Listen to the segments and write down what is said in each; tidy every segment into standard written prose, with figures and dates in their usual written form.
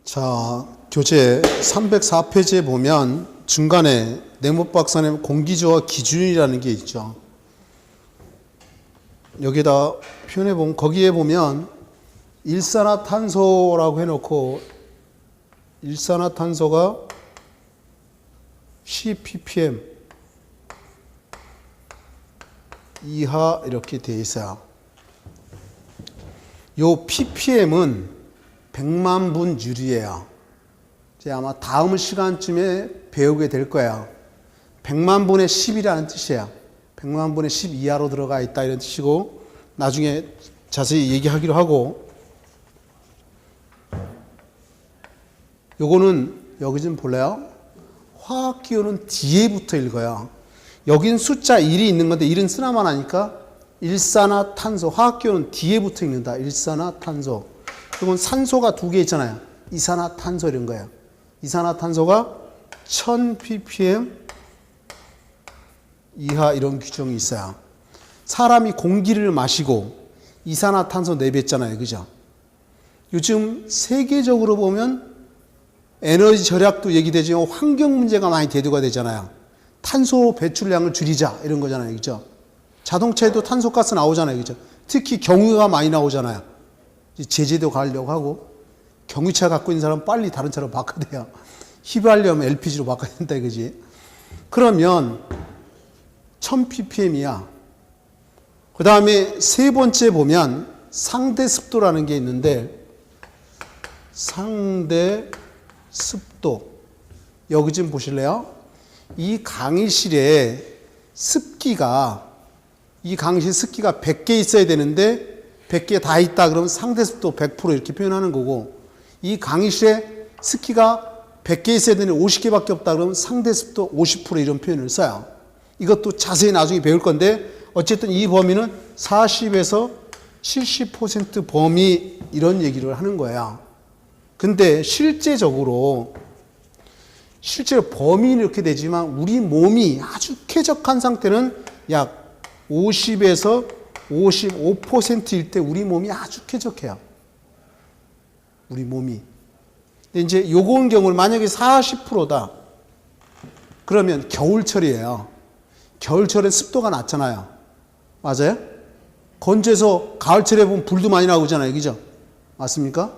자, 교재 304페이지에 보면 중간에 네모 박스안에 공기저하 기준이라는 게 있죠. 여기다 표현해 보면, 거기에 보면 일산화탄소라고 해놓고 일산화탄소가 10ppm 이하 이렇게 되어 있어요. 요 ppm은 100만 분 유리예요. 이제 아마 다음 시간쯤에 배우게 될 거예요. 100만 분의 10이라는 뜻이에요. 100만 분의 10 이하로 들어가 있다 이런 뜻이고, 나중에 자세히 얘기하기로 하고, 요거는 여기 좀 볼래요? 화학기호는 뒤에 붙어 읽어요. 여긴 숫자 1이 있는 건데 1은 쓰나만 하니까 일산화탄소, 화학기호는 뒤에 붙어 읽는다. 일산화탄소. 이건 산소가 두 개 있잖아요. 이산화탄소 이런 거예요. 이산화탄소가 1000ppm 이하 이런 규정이 있어요. 사람이 공기를 마시고 이산화탄소 내뱉잖아요. 그죠? 요즘 세계적으로 보면 에너지 절약도 얘기되지만 환경 문제가 많이 대두가 되잖아요. 탄소 배출량을 줄이자 이런 거잖아요. 그죠? 자동차에도 탄소가스 나오잖아요. 그죠? 특히 경유가 많이 나오잖아요. 제재도 가려고 하고, 경유차 갖고 있는 사람은 빨리 다른 차로 바꿔야 돼요. 휘발유하면 LPG로 바꿔야 된다 이거지. 그러면 1000ppm이야. 그 다음에 세 번째 보면 상대 습도라는 게 있는데, 상대 습도. 여기 좀 보실래요? 이 강의실에 습기가, 이 강의실 습기가 100개 있어야 되는데 100개 다 있다 그러면 상대 습도 100% 이렇게 표현하는 거고, 이 강의실에 습기가 100개 있어야 되는데 50개밖에 없다 그러면 상대 습도 50% 이런 표현을 써요. 이것도 자세히 나중에 배울 건데, 어쨌든 이 범위는 40에서 70% 범위 이런 얘기를 하는 거야. 근데 실제로 범위는 이렇게 되지만 우리 몸이 아주 쾌적한 상태는 약 50에서 55%일 때 우리 몸이 아주 쾌적해요. 우리 몸이. 근데 이제 요건 경우는 만약에 40%다. 그러면 겨울철이에요. 겨울철에 습도가 낮잖아요. 맞아요? 건조해서 가을철에 보면 불도 많이 나오잖아요. 그죠? 맞습니까?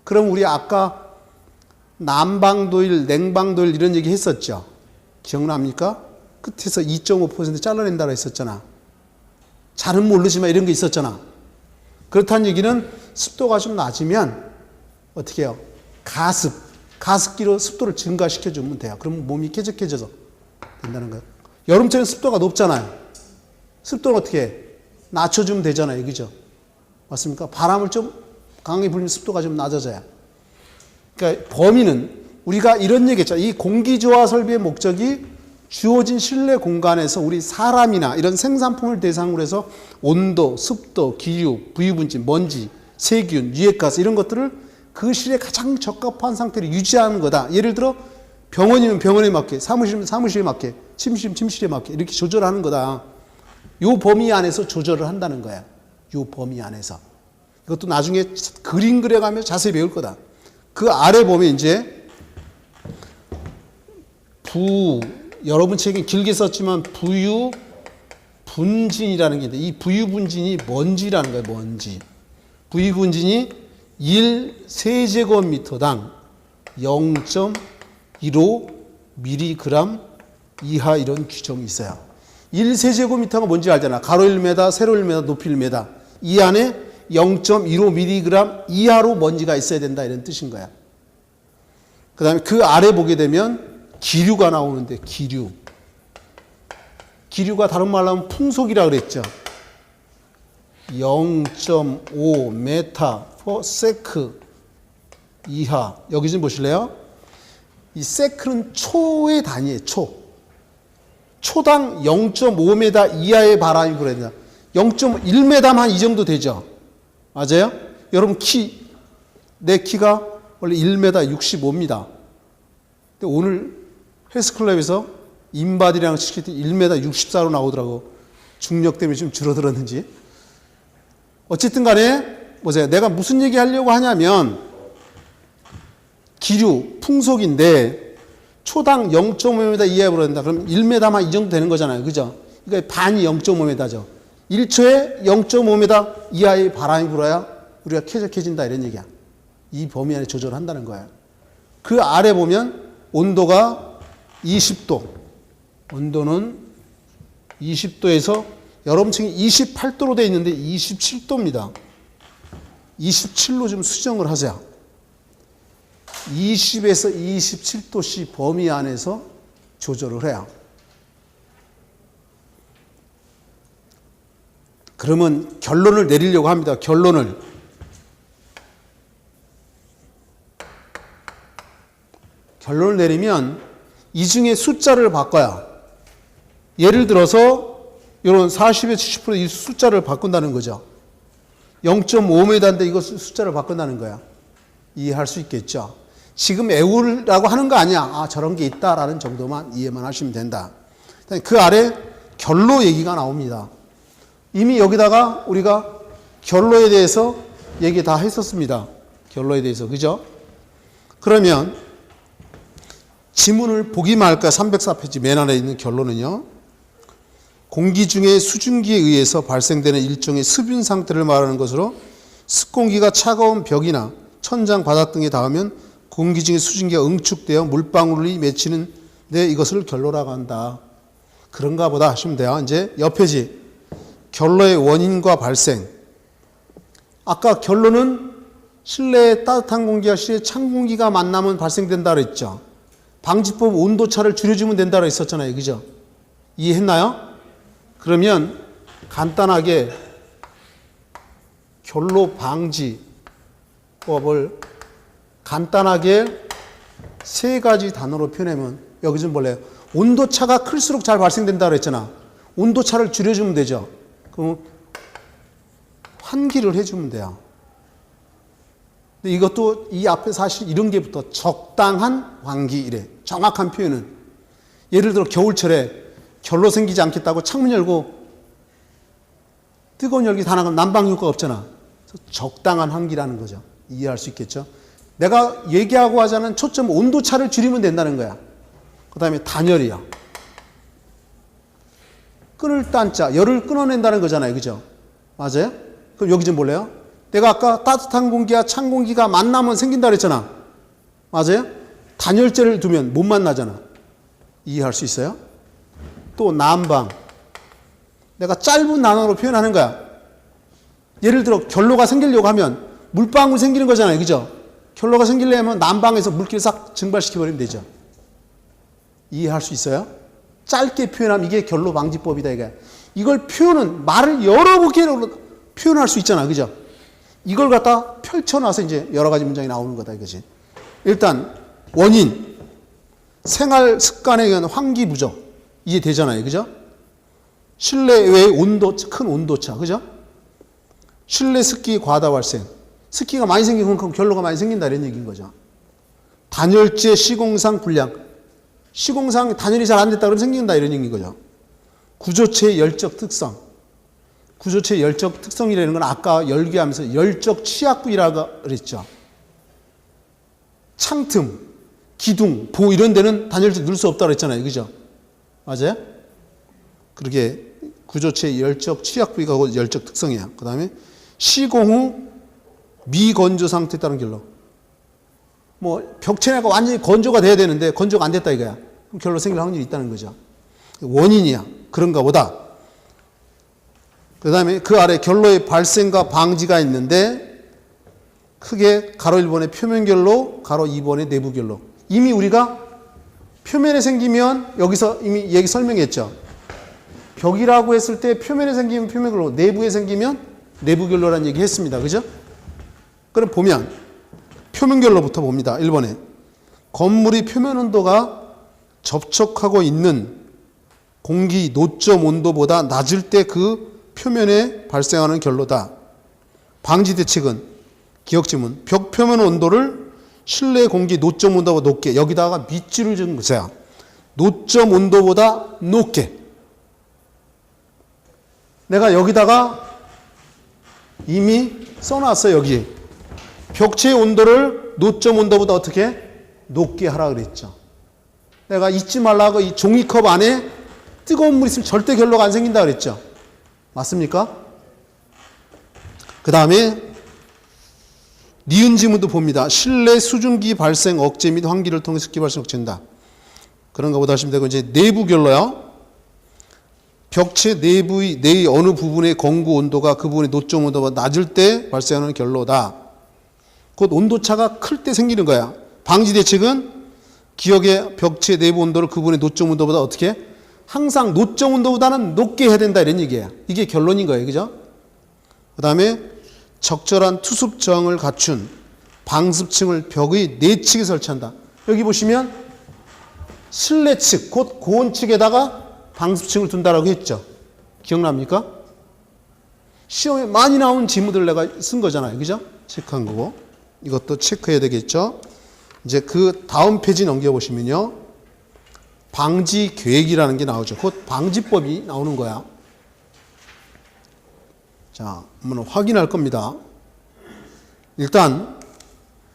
그럼 우리 아까 난방도일, 냉방도일 이런 얘기 했었죠. 기억납니까? 끝에서 2.5% 잘라낸다고 했었잖아. 잘은 모르지만 이런 게 있었잖아. 그렇다는 얘기는 습도가 좀 낮으면 어떻게 해요? 가습기로 습도를 증가시켜주면 돼요. 그러면 몸이 쾌적해져서 된다는 거예요. 여름철엔 습도가 높잖아요. 습도는 어떻게 해? 낮춰주면 되잖아요. 그죠? 맞습니까? 바람을 좀 강하게 불면 습도가 좀 낮아져요. 그러니까 범위는 우리가 이런 얘기 했죠. 이 공기조화 설비의 목적이 주어진 실내 공간에서 우리 사람이나 이런 생산품을 대상으로 해서 온도, 습도, 기류, 부유분진, 먼지, 세균, 유해가스 이런 것들을 그 실에 가장 적합한 상태로 유지하는 거다. 예를 들어 병원이면 병원에 맞게, 사무실이면 사무실에 맞게, 침실이면 침실에 맞게 이렇게 조절하는 거다. 요 범위 안에서 조절을 한다는 거야. 요 범위 안에서. 이것도 나중에 그림 그려가면서 자세히 배울 거다. 그 아래 보면 이제 여러분 책에 길게 썼지만 부유 분진이라는 게 있는데, 이 부유 분진이 먼지라는 거예요. 먼지. 부유 분진이 1세제곱미터당 0.15mg 이하 이런 규정이 있어요. 1세제곱미터가 뭔지 알잖아. 가로 1m, 세로 1m, 높이 1m. 이 안에 0.15mg 이하로 먼지가 있어야 된다 이런 뜻인 거야. 그 다음에 그 아래 보게 되면 기류가 나오는데, 기류가 다른 말로 하면 풍속이라고 그랬죠. 0.5m/s 이하. 여기 좀 보실래요? 이 세크는 초의 단위예요. 초당 0.5m 이하의 바람이 불어야 된다. 0.1m만 이 정도 되죠. 맞아요? 여러분 내 키가 원래 1m 65입니다. 근데 오늘 헬스클럽에서 인바디랑 시킬 때 1m 64로 나오더라고. 중력 때문에 좀 줄어들었는지. 어쨌든 간에 보세요. 내가 무슨 얘기 하려고 하냐면 기류, 풍속인데 초당 0.5m 이하에 불어낸다. 그럼 1m만 이 정도 되는 거잖아요. 그죠? 그러니까 반이 0.5m죠. 1초에 0.5m 이하의 바람이 불어야 우리가 쾌적해진다 이런 얘기야. 이 범위 안에 조절한다는 거예요. 그 아래 보면 온도가 20도. 온도는 20도에서 여러분층이 28도로 되어 있는데 27도입니다. 27로 좀 수정을 하세요. 20에서 27도씨 범위 안에서 조절을 해요. 그러면 결론을 내리려고 합니다. 결론을. 결론을 내리면 이 중에 숫자를 바꿔야, 예를 들어서 이런 40에서 70% 이 숫자를 바꾼다는 거죠. 0.5m인데 이거 숫자를 바꾼다는 거야. 이해할 수 있겠죠. 지금 애우라고 하는 거 아니야. 아, 저런 게 있다라는 정도만 이해만 하시면 된다. 그 아래 결로 얘기가 나옵니다. 이미 여기다가 우리가 결로에 대해서 얘기 다 했었습니다. 결로에 대해서. 그죠? 그러면 지문을 보기만 할까요? 304페이지 맨 아래에 있는 결론은요. 공기 중에 수증기에 의해서 발생되는 일종의 습윤 상태를 말하는 것으로 습공기가 차가운 벽이나 천장, 바닥 등에 닿으면 공기 중에 수증기가 응축되어 물방울이 맺히는데 이것을 결로라고 한다. 그런가 보다 하시면 돼요. 이제 옆에지. 결로의 원인과 발생. 아까 결로는 실내에 따뜻한 공기와 실내에 찬 공기가 만나면 발생된다 그랬죠. 방지법 온도차를 줄여주면 된다 그랬었잖아요. 그죠? 이해했나요? 그러면 간단하게 결로 방지법을 간단하게 세 가지 단어로 표현하면, 여기 좀 볼래요? 온도차가 클수록 잘 발생된다 그랬잖아. 온도차를 줄여주면 되죠. 그럼 환기를 해주면 돼요. 근데 이것도 이 앞에 사실 이런 게부터 적당한 환기 이래. 정확한 표현은. 예를 들어 겨울철에 결로 생기지 않겠다고 창문 열고 뜨거운 열기 다 나가면 난방 효과가 없잖아. 그래서 적당한 환기라는 거죠. 이해할 수 있겠죠? 내가 얘기하고 하자는 초점 온도차를 줄이면 된다는 거야. 그 다음에 단열이야. 끊을 딴자, 열을 끊어낸다는 거잖아요. 그죠? 맞아요? 그럼 여기 좀 볼래요? 내가 아까 따뜻한 공기와 찬 공기가 만나면 생긴다 그랬잖아. 맞아요? 단열재를 두면 못 만나잖아. 이해할 수 있어요? 또 난방. 내가 짧은 난방으로 표현하는 거야. 예를 들어 결로가 생기려고 하면 물방울 생기는 거잖아요. 그죠? 결로가 생기려면 난방에서 물기를 싹 증발시켜버리면 되죠. 이해할 수 있어요? 짧게 표현하면 이게 결로 방지법이다. 이걸 표현은 말을 여러 개로 표현할 수 있잖아. 그죠? 이걸 갖다 펼쳐놔서 이제 여러 가지 문장이 나오는 거다. 이거지. 일단 원인. 생활 습관에 의한 환기 부족. 이해 되잖아요. 그죠? 실내외 온도, 큰 온도차. 그죠? 실내 습기 과다 발생. 습기가 많이 생기는 만큼 결로가 많이 생긴다. 이런 얘기인 거죠. 단열재 시공상 불량. 시공상 단열이 잘 안 됐다 그러면 생긴다. 이런 얘기인 거죠. 구조체의 열적 특성. 구조체의 열적 특성이라는 건 아까 열기하면서 열적 취약부위라고 그랬죠. 창틈, 기둥, 보 이런 데는 단열재 넣을 수 없다고 그랬잖아요. 그죠? 맞아요? 그렇게 구조체의 열적 취약부위가 열적 특성이야. 그 다음에 시공 후 미건조 상태에 따른 결로. 뭐 벽체가 완전히 건조가 돼야 되는데 건조가 안 됐다 이거야. 그럼 결로 생길 확률이 있다는 거죠. 원인이야. 그런가 보다. 그 다음에 그 아래 결로의 발생과 방지가 있는데 크게 가로 1번의 표면 결로, 가로 2번의 내부 결로. 이미 우리가 표면에 생기면 여기서 이미 얘기 설명했죠. 벽이라고 했을 때 표면에 생기면 표면 결로, 내부에 생기면 내부 결로라는 얘기 했습니다. 그죠? 그럼 보면 표면 결로부터 봅니다. 1번에 건물의 표면 온도가 접촉하고 있는 공기 노점 온도보다 낮을 때 그 표면에 발생하는 결로다. 방지 대책은 기억지문. 벽 표면 온도를 실내 공기 노점 온도보다 높게, 여기다가 밑줄을 준 거죠. 노점 온도보다 높게. 내가 여기다가 이미 써놨어요. 여기 벽체의 온도를 노점 온도보다 어떻게? 녹게 하라 그랬죠. 내가 잊지 말라고 이 종이컵 안에 뜨거운 물 있으면 절대 결로가 안 생긴다 그랬죠. 맞습니까? 그 다음에 니은 지문도 봅니다. 실내 수증기 발생 억제 및 환기를 통해 습기 발생 억제한다. 그런가 보다 하시면 되고, 이제 내부 결로요. 벽체 내의 어느 부분의 공구 온도가 그 부분의 노점 온도보다 낮을 때 발생하는 결로다. 곧 온도차가 클 때 생기는 거야. 방지 대책은 기억의 벽체 내부 온도를 그 부분의 노점 온도보다 어떻게? 항상 노점 온도보다는 높게 해야 된다 이런 얘기예요. 이게 결론인 거예요. 그죠? 그 다음에 적절한 투습 저항을 갖춘 방습층을 벽의 내측에 설치한다. 여기 보시면 실내 측, 곧 고온 측에다가 방습층을 둔다라고 했죠. 기억납니까? 시험에 많이 나온 지문들 내가 쓴 거잖아요. 그죠? 체크한 거고. 이것도 체크해야 되겠죠. 이제 그 다음 페이지 넘겨보시면요. 방지 계획이라는 게 나오죠. 곧 방지법이 나오는 거야. 자, 한번 확인할 겁니다. 일단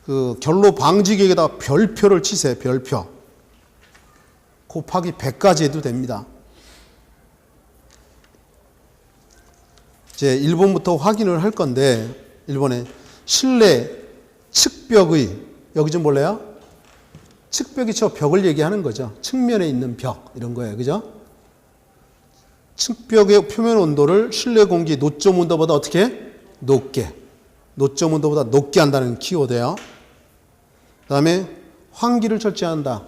그 결로 방지 계획에다가 별표를 치세요. 별표. 곱하기 100까지 해도 됩니다. 이제 1번부터 확인을 할 건데 1번에 실내 측벽의, 여기 좀 볼래요? 측벽이 저 벽을 얘기하는 거죠. 측면에 있는 벽 이런 거예요. 그죠? 측벽의 표면 온도를 실내 공기 노점 온도보다 어떻게? 높게. 노점 온도보다 높게 한다는 키워드예요. 그 다음에 환기를 철저한다.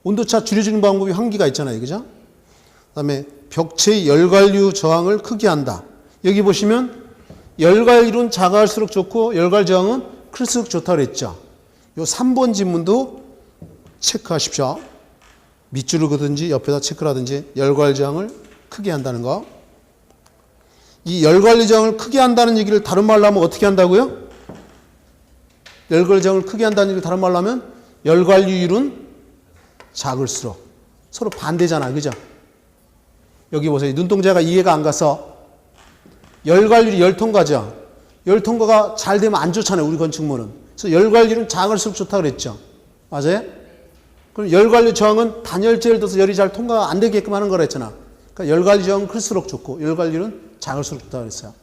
온도차 줄여주는 방법이 환기가 있잖아요. 그죠? 그 다음에 벽체의 열관류 저항을 크게 한다. 여기 보시면 열관류는 작아할수록 좋고 열관 저항은 클수록 좋다고 그랬죠. 요 3번 지문도 체크하십시오. 밑줄을 그든지 옆에다 체크라든지 열관 저항을 크게 한다는 거. 이 열관류 저항을 크게 한다는 얘기를 다른 말로 하면 어떻게 한다고요? 열관류 저항을 크게 한다는 얘기를 다른 말로 하면 열관류율은 작을수록. 서로 반대잖아. 그죠? 여기 보세요. 눈동자가 이해가 안 가서 열관률이 열통과죠. 열통과가 잘 되면 안 좋잖아요. 우리 건축물은. 그래서 열관률은 작을수록 좋다고 그랬죠. 맞아요? 그럼 열관류 저항은 단열재를 둬서 열이 잘 통과가 안 되게끔 하는 거라 했잖아. 그러니까 열관류 저항은 클수록 좋고 열관률은 작을수록 좋다고 그랬어요.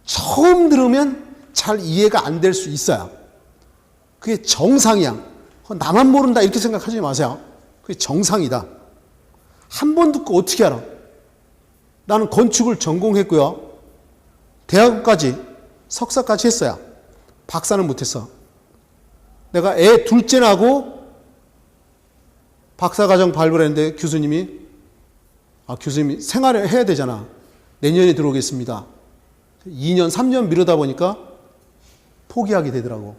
처음 들으면 잘 이해가 안 될 수 있어요. 그게 정상이야. 나만 모른다 이렇게 생각하지 마세요. 그게 정상이다. 한 번 듣고 어떻게 알아? 나는 건축을 전공했고요. 대학까지 석사까지 했어요. 박사는 못했어. 내가 애 둘째 나고 박사과정 발표를 했는데 교수님이 생활을 해야 되잖아. 내년에 들어오겠습니다. 2년 3년 미루다 보니까 포기하게 되더라고.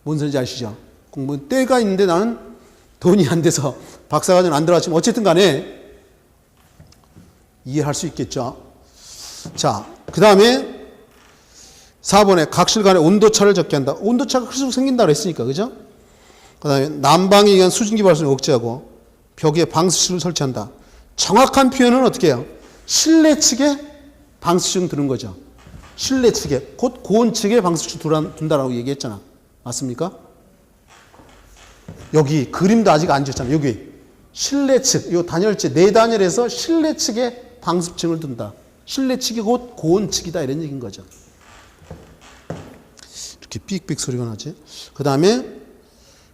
뭔 소리인지 아시죠? 공부 때가 있는데 나는 돈이 안 돼서 박사과정 안 들어갔지만 어쨌든 간에 이해할 수 있겠죠. 자, 그 다음에 4번에 각실 간의 온도차를 적게 한다. 온도차가 클수록 생긴다고 했으니까, 그죠? 그 다음에 난방에 의한 수증기 발생을 억제하고 벽에 방수실을 설치한다. 정확한 표현은 어떻게 해요? 실내 측에 방수실 두는 거죠. 실내 측에, 곧 고온 측에 방수실 둔다라고 얘기했잖아. 맞습니까? 여기 그림도 아직 안 지었잖아. 여기 실내 측, 이 단열재 네 단열에서 실내 측에 방습층을 둔다. 실내 측이 곧 고온 측이다 이런 얘기인 거죠. 이렇게 삑삑 소리가 나지. 그 다음에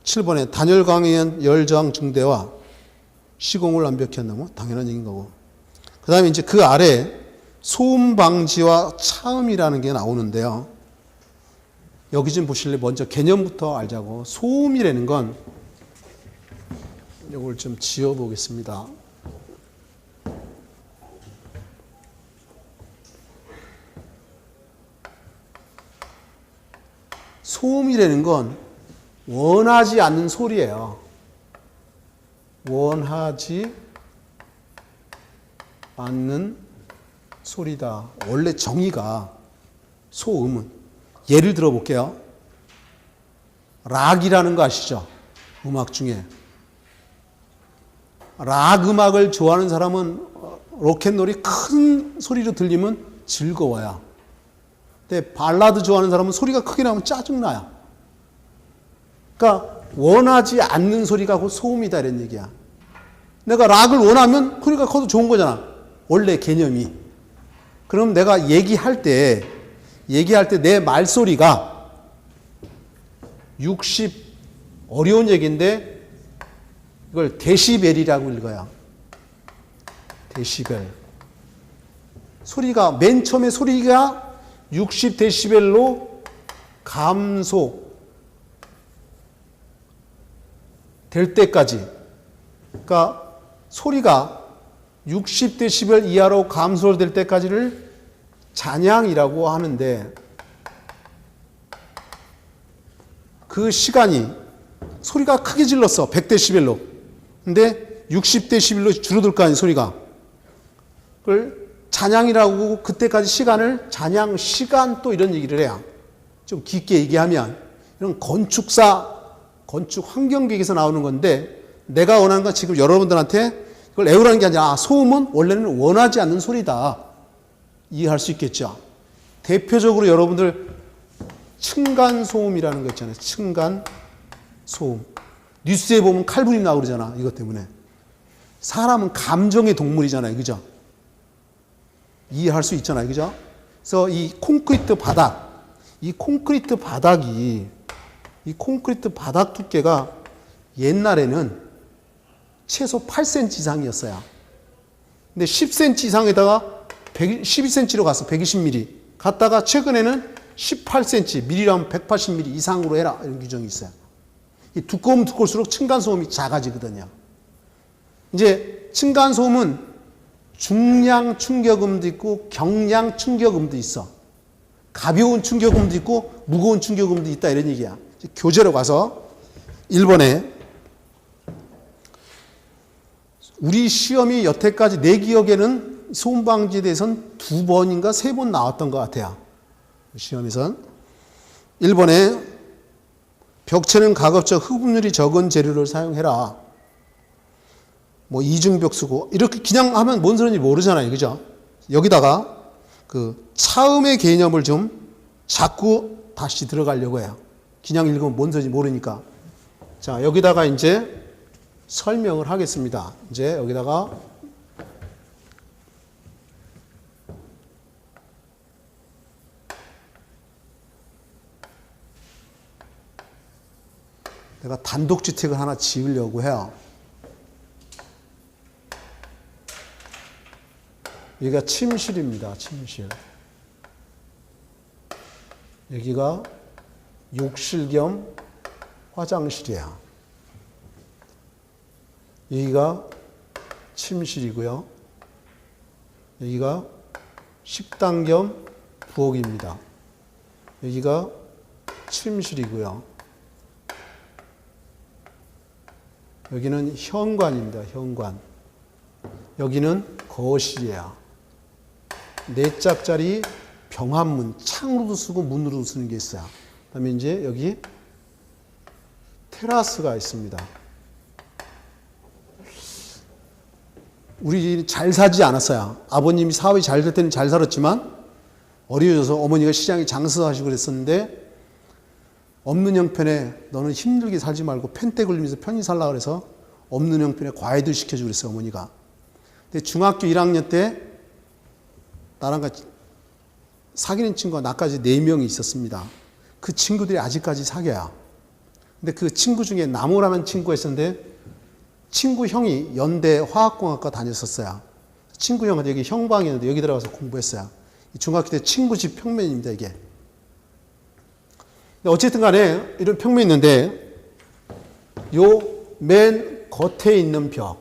7번에 단열광에 의한 열저항 증대와 시공을 완벽히 한다고 당연한 얘기인 거고. 그 다음에 이제 그 아래 소음 방지와 차음이라는 게 나오는데요. 여기 좀 보실래? 먼저 개념부터 알자고. 소음이라는 건 이걸 좀 지어보겠습니다. 소음이라는 건 원하지 않는 소리예요. 원하지 않는 소리다. 원래 정의가 소음은 예를 들어 볼게요. 락이라는 거 아시죠? 음악 중에. 락 음악을 좋아하는 사람은 로켓롤이 큰 소리로 들리면 즐거워요. 근데 발라드 좋아하는 사람은 소리가 크게 나면 짜증나요. 그러니까 원하지 않는 소리가 곧 소음이다 이런 얘기야. 내가 락을 원하면 소리가 커도 좋은 거잖아. 원래 개념이. 그럼 내가 얘기할 때 내 말소리가 60 어려운 얘기인데 이걸 데시벨이라고 읽어요. 데시벨. 소리가 맨 처음에 소리가 60 데시벨로 감소 될 때까지, 그러니까 소리가 60 데시벨 이하로 감소될 때까지를 잔향이라고 하는데, 그 시간이 소리가 크게 질렀어 100 데시벨로. 근데 60 데시벨로 줄어들 거 아니야 소리가. 그걸 잔향이라고, 그때까지 시간을 잔향 시간 또 이런 얘기를 해요. 좀 깊게 얘기하면 이런 건축 환경계에서 나오는 건데, 내가 원하는 건 지금 여러분들한테 그걸 애우라는 게 아니라 소음은 원래는 원하지 않는 소리다. 이해할 수 있겠죠. 대표적으로 여러분들 층간소음이라는 거 있잖아요. 층간소음. 뉴스에 보면 칼부림 나오고 그러잖아. 이것 때문에. 사람은 감정의 동물이잖아요. 그죠? 이해할 수 있잖아요. 그죠? 그래서 이 콘크리트 바닥 두께가 옛날에는 최소 8cm 이상이었어요. 근데 10cm 이상에다가 12cm로 갔어. 120mm. 갔다가 최근에는 18cm, 미리라면 180mm 이상으로 해라. 이런 규정이 있어요. 이 두꺼우면 두꺼울수록 층간소음이 작아지거든요. 이제 층간소음은 중량 충격음도 있고 경량 충격음도 있어. 가벼운 충격음도 있고 무거운 충격음도 있다 이런 얘기야. 교재로 가서 1번에 우리 시험이 여태까지 내 기억에는 소음 방지에 대해서는 2번인가 3번 나왔던 것 같아요. 시험에선 1번에 벽체는 가급적 흡음률이 적은 재료를 사용해라. 뭐 이중벽 쓰고 이렇게 그냥 하면 뭔 소리인지 모르잖아요. 그죠? 여기다가 그 차음의 개념을 좀 자꾸 다시 들어가려고 해요. 그냥 읽으면 뭔 소리인지 모르니까. 자, 여기다가 이제 설명을 하겠습니다. 이제 여기다가 내가 단독주택을 하나 지으려고 해요. 여기가 침실입니다. 침실. 여기가 욕실 겸 화장실이야. 여기가 침실이고요. 여기가 식당 겸 부엌입니다. 여기가 침실이고요. 여기는 현관입니다. 현관. 여기는 거실이에요. 4짝짜리 병합문, 창으로도 쓰고 문으로도 쓰는 게 있어요. 그 다음에 이제 여기 테라스가 있습니다. 우리 잘 사지 않았어요. 아버님이 사업이 잘 될 때는 잘 살았지만 어려워져서 어머니가 시장에 장사하시고 그랬었는데, 없는 형편에 너는 힘들게 살지 말고 펜대 굴리면서 편히 살라 그래서 없는 형편에 과외도 시켜주고 그랬어요. 어머니가. 근데 중학교 1학년 때 나랑 같이 사귀는 친구가 나까지 4명이 있었습니다. 그 친구들이 아직까지 사귀어요. 근데 그 친구 중에 나무라는 친구가 있었는데, 친구 형이 연대 화학공학과 다녔었어요. 친구 형은 여기 형방이었는데 여기 들어가서 공부했어요. 중학교 때 친구 집 평면입니다, 이게. 근데 어쨌든 간에 이런 평면이 있는데, 요 맨 겉에 있는 벽,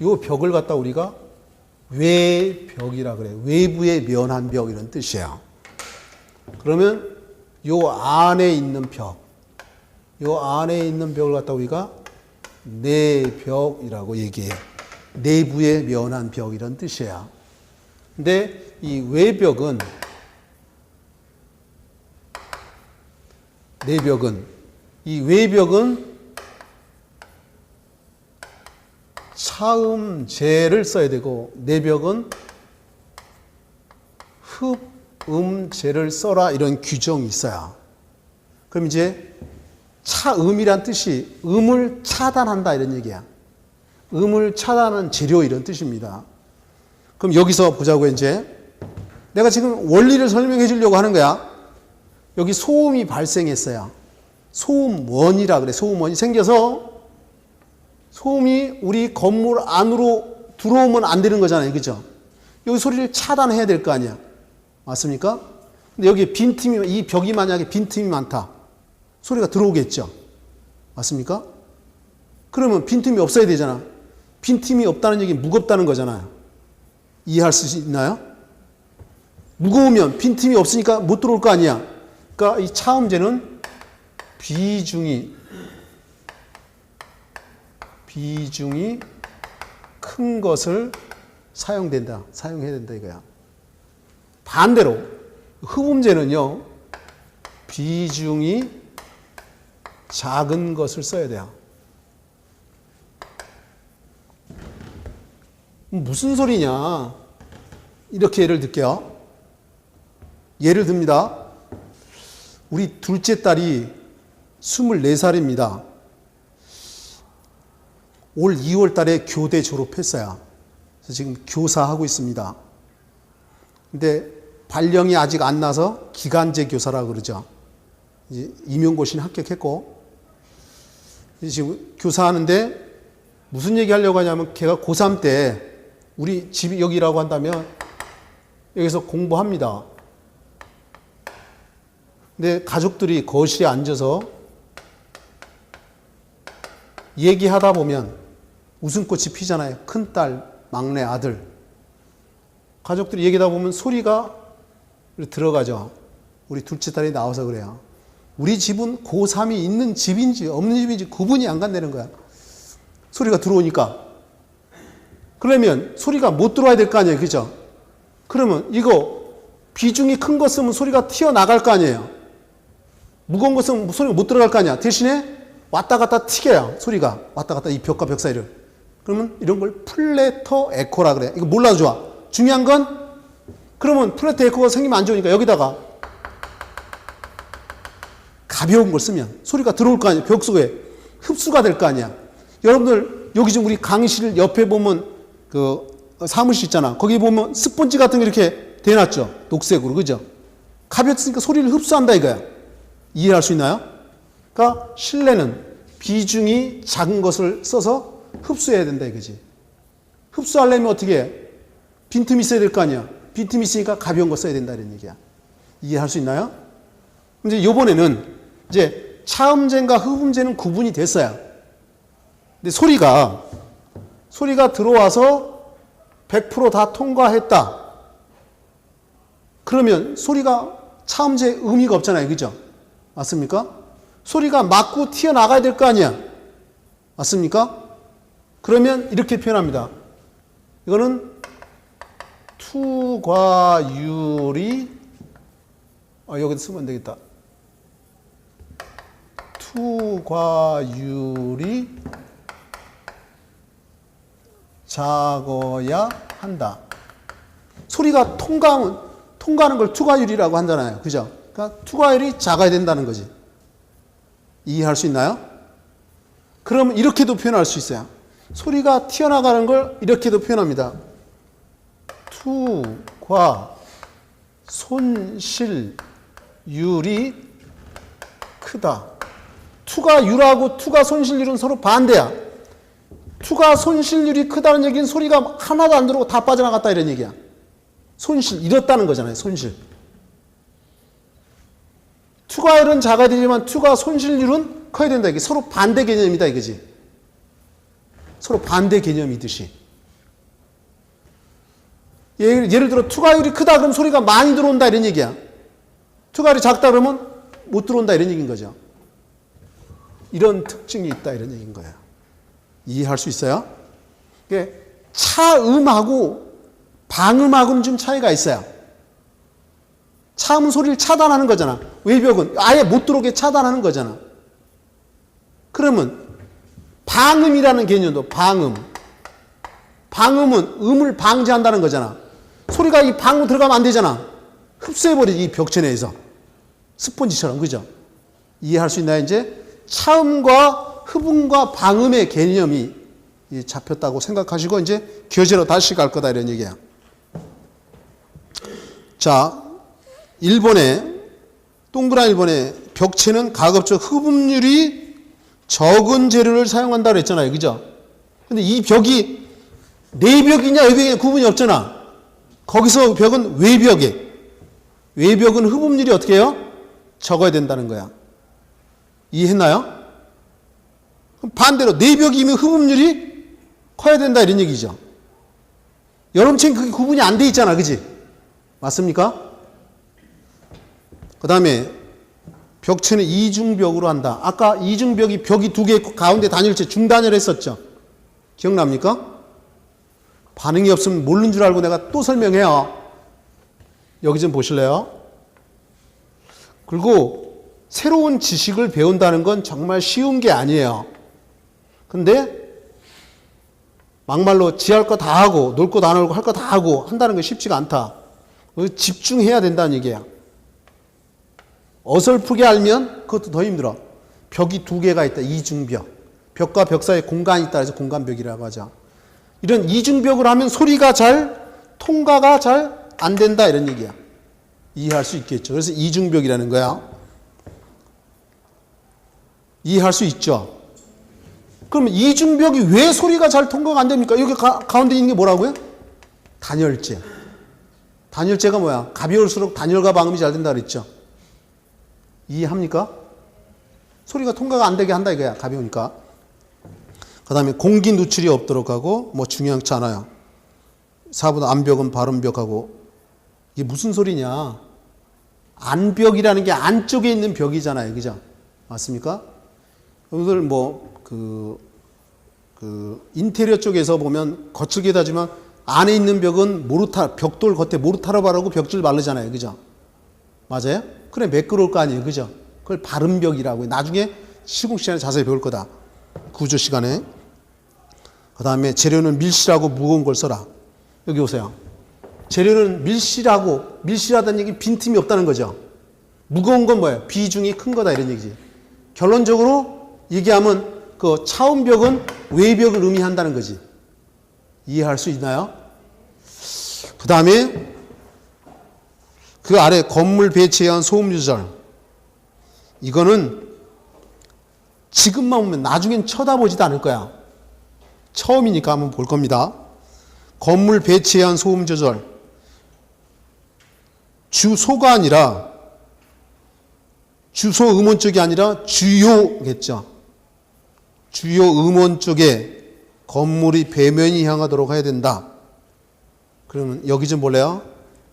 요 벽을 갖다 우리가 외벽이라 그래요. 외부에 면한 벽 이런 뜻이에요. 그러면 요 안에 있는 벽, 요 안에 있는 벽을 갖다 우리가 내벽이라고 얘기해요. 내부에 면한 벽 이런 뜻이에요. 근데 이 외벽은, 이 외벽은 차음제를 써야 되고, 내벽은 음제를 써라 이런 규정이 있어요. 그럼 이제 차음이란 뜻이 음을 차단한다 이런 얘기야. 음을 차단하는 재료 이런 뜻입니다. 그럼 여기서 보자고 이제 내가 지금 원리를 설명해 주려고 하는 거야. 여기 소음이 발생했어요. 소음원이라 그래. 소음원이 생겨서 소음이 우리 건물 안으로 들어오면 안 되는 거잖아요. 그죠? 여기 소리를 차단해야 될 거 아니야. 맞습니까? 근데 여기 빈틈이, 이 벽이 만약에 빈틈이 많다. 소리가 들어오겠죠. 맞습니까? 그러면 빈틈이 없어야 되잖아. 빈틈이 없다는 얘기는 무겁다는 거잖아요. 이해할 수 있나요? 무거우면 빈틈이 없으니까 못 들어올 거 아니야. 그러니까 이 차음제는 비중이 큰 것을 사용해야 된다 이거야. 반대로 흡음제는요, 비중이 작은 것을 써야 돼요. 무슨 소리냐? 이렇게 예를 들게요. 예를 듭니다. 우리 둘째 딸이 24살입니다. 올 2월 달에 교대 졸업했어요. 그래서 지금 교사하고 있습니다. 근데 발령이 아직 안 나서 기간제 교사라고 그러죠. 이제 임용고시는 합격했고, 지금 교사하는데 무슨 얘기 하려고 하냐면 걔가 고3 때 우리 집이 여기라고 한다면 여기서 공부합니다. 근데 가족들이 거실에 앉아서 얘기하다 보면 웃음꽃이 피잖아요. 큰딸, 막내 아들. 가족들이 얘기하다 보면 소리가 들어가죠. 우리 둘째 딸이 나와서 그래요. 우리 집은 고3이 있는 집인지 없는 집인지 구분이 안 간다는 거야. 소리가 들어오니까. 그러면 소리가 못 들어와야 될 거 아니에요. 그죠? 그러면 이거 비중이 큰 거 쓰면 소리가 튀어나갈 거 아니에요. 무거운 거 쓰면 소리가 못 들어갈 거 아니야. 대신에 왔다 갔다 튀겨요. 소리가 왔다 갔다 이 벽과 벽 사이를. 그러면 이런 걸 플래터 에코라 그래. 이거 몰라도 좋아. 중요한 건 그러면 플래터 에코가 생기면 안 좋으니까 여기다가 가벼운 걸 쓰면 소리가 들어올 거 아니야. 벽 속에 흡수가 될 거 아니야. 여러분들 여기 지금 우리 강의실 옆에 보면 그 사무실 있잖아. 거기 보면 스펀지 같은 게 이렇게 대놨죠. 녹색으로. 그죠? 가볍으니까 소리를 흡수한다 이거야. 이해할 수 있나요? 그러니까 실내는 비중이 작은 것을 써서 흡수해야 된다 이거지. 흡수하려면 어떻게 해? 빈틈이 있어야 될 거 아니야. 빈틈이 있으니까 가벼운 거 써야 된다 이런 얘기야. 이해할 수 있나요? 이제 이번에는 이제 차음제과 흡음제는 구분이 됐어요. 근데 소리가 들어와서 100% 다 통과했다. 그러면 소리가 차음제 의미가 없잖아요. 그죠? 맞습니까? 소리가 맞고 튀어나가야 될 거 아니야. 맞습니까? 그러면 이렇게 표현합니다. 이거는 투과율이 여기다 쓰면 안 되겠다. 투과율이 작아야 한다. 소리가 통과하는 걸 투과율이라고 한잖아요. 그죠? 그러니까 투과율이 작아야 된다는 거지. 이해할 수 있나요? 그러면 이렇게도 표현할 수 있어요. 소리가 튀어나가는 걸 이렇게도 표현합니다. 투과 손실율이 크다. 투과율하고 투과 손실율은 서로 반대야. 투과 손실률이 크다는 얘기는 소리가 하나도 안 들어오고 다 빠져나갔다 이런 얘기야. 손실, 잃었다는 거잖아요. 손실. 투과율은 작아야 되지만 투과 손실률은 커야 된다. 이게 서로 반대 개념이다 이거지. 서로 반대 개념이듯이. 예를 들어 투과율이 크다 그러면 소리가 많이 들어온다 이런 얘기야. 투과율이 작다 그러면 못 들어온다 이런 얘기인 거죠. 이런 특징이 있다 이런 얘기인 거예요. 이해할 수 있어요? 차음하고 방음하고는 좀 차이가 있어요. 차음은 소리를 차단하는 거잖아. 외벽은 아예 못 들어오게 차단하는 거잖아. 그러면 방음이라는 개념도 방음은 음을 방지한다는 거잖아. 소리가 이 방으로 들어가면 안 되잖아. 흡수해버리지, 이 벽체 내에서. 스펀지처럼, 그죠? 이해할 수 있나요, 이제? 차음과 흡음과 방음의 개념이 잡혔다고 생각하시고, 이제 교재로 다시 갈 거다, 이런 얘기야. 자, 동그란 1번에 벽체는 가급적 흡음률이 적은 재료를 사용한다 그랬잖아요. 그죠? 근데 이 벽이 내벽이냐 외벽이냐 구분이 없잖아. 거기서 벽은 외벽에. 외벽은 흡음률이 어떻게 해요? 적어야 된다는 거야. 이해했나요? 그럼 반대로 내벽이면 흡음률이 커야 된다 이런 얘기죠. 여름chen 그게 구분이 안 돼 있잖아. 그지? 맞습니까? 그 다음에 벽체는 이중벽으로 한다. 아까 이중벽이 벽이 두 개 있고 가운데 단열재 중단열 했었죠. 기억납니까? 반응이 없으면 모르는 줄 알고 내가 또 설명해요. 여기 좀 보실래요? 그리고 새로운 지식을 배운다는 건 정말 쉬운 게 아니에요. 근데 막말로 지할 거 다 하고 놀 거 다 놀고 할 거 다 하고 한다는 건 쉽지가 않다. 집중해야 된다는 얘기야. 어설프게 알면 그것도 더 힘들어. 벽이 두 개가 있다. 이중벽. 벽과 벽 사이에 공간이 있다. 그래서 공간벽이라고 하죠. 이런 이중벽을 하면 소리가 통과가 잘 안 된다. 이런 얘기야. 이해할 수 있겠죠. 그래서 이중벽이라는 거야. 이해할 수 있죠. 그럼 이중벽이 왜 소리가 잘 통과가 안 됩니까? 여기 가운데 있는 게 뭐라고요? 단열재. 단열재가 뭐야? 가벼울수록 단열과 방음이 잘 된다 그랬죠. 이해합니까? 소리가 통과가 안 되게 한다 이거야. 가벼우니까. 그 다음에 공기 누출이 없도록 하고 뭐 중요하지 않아요. 4번 안벽은 발음벽하고. 이게 무슨 소리냐? 안벽이라는 게 안쪽에 있는 벽이잖아요. 그죠? 맞습니까? 여러분들 인테리어 쪽에서 보면 거칠게 다지만 안에 있는 벽은 벽돌 겉에 모르타르 바르고 벽질 바르잖아요. 그죠? 맞아요? 그래, 매끄러울 거 아니에요. 그죠? 그걸 바른벽이라고 해요. 나중에 시공 시간에 자세히 배울 거다. 구조 시간에. 그 다음에 재료는 밀실하고 무거운 걸 써라. 여기 오세요. 재료는 밀실하다는 얘기 빈틈이 없다는 거죠. 무거운 건 뭐예요? 비중이 큰 거다 이런 얘기지. 결론적으로 얘기하면 그 차음벽은 외벽을 의미한다는 거지. 이해할 수 있나요? 그 다음에 그 아래 건물 배치에 의한 소음 조절. 이거는 지금만 보면 나중엔 쳐다보지도 않을 거야. 처음이니까 한번 볼 겁니다. 건물 배치에 의한 소음 조절. 주소가 아니라 주소 음원 쪽이 아니라 주요겠죠. 주요 음원 쪽에 건물이 배면이 향하도록 해야 된다. 그러면 여기 좀 볼래요?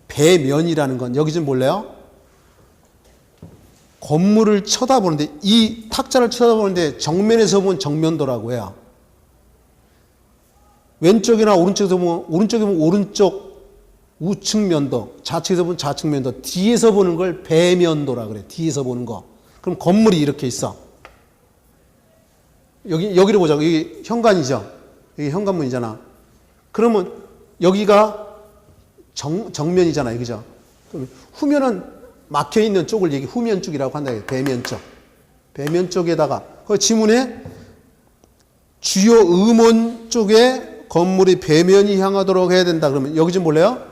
배면이라는 건 여기 좀 볼래요? 건물을 쳐다보는데 이 탁자를 쳐다보는데 정면에서 보면 정면도라고 해요. 왼쪽이나 오른쪽에서 보면 오른쪽에 보면 오른쪽 우측면도, 좌측에서 보면 좌측면도, 뒤에서 보는 걸 배면도라 그래. 뒤에서 보는 거. 그럼 건물이 이렇게 있어. 여기를 보자고. 여기 현관이죠. 여기 현관문이잖아. 그러면 여기가 정면이잖아요. 그죠? 그럼 후면은 막혀 있는 쪽을 후면 쪽이라고 한다. 배면 쪽. 배면 쪽에다가 그 지문에 주요 음원 쪽에 건물이 배면이 향하도록 해야 된다. 그러면 여기 좀 볼래요?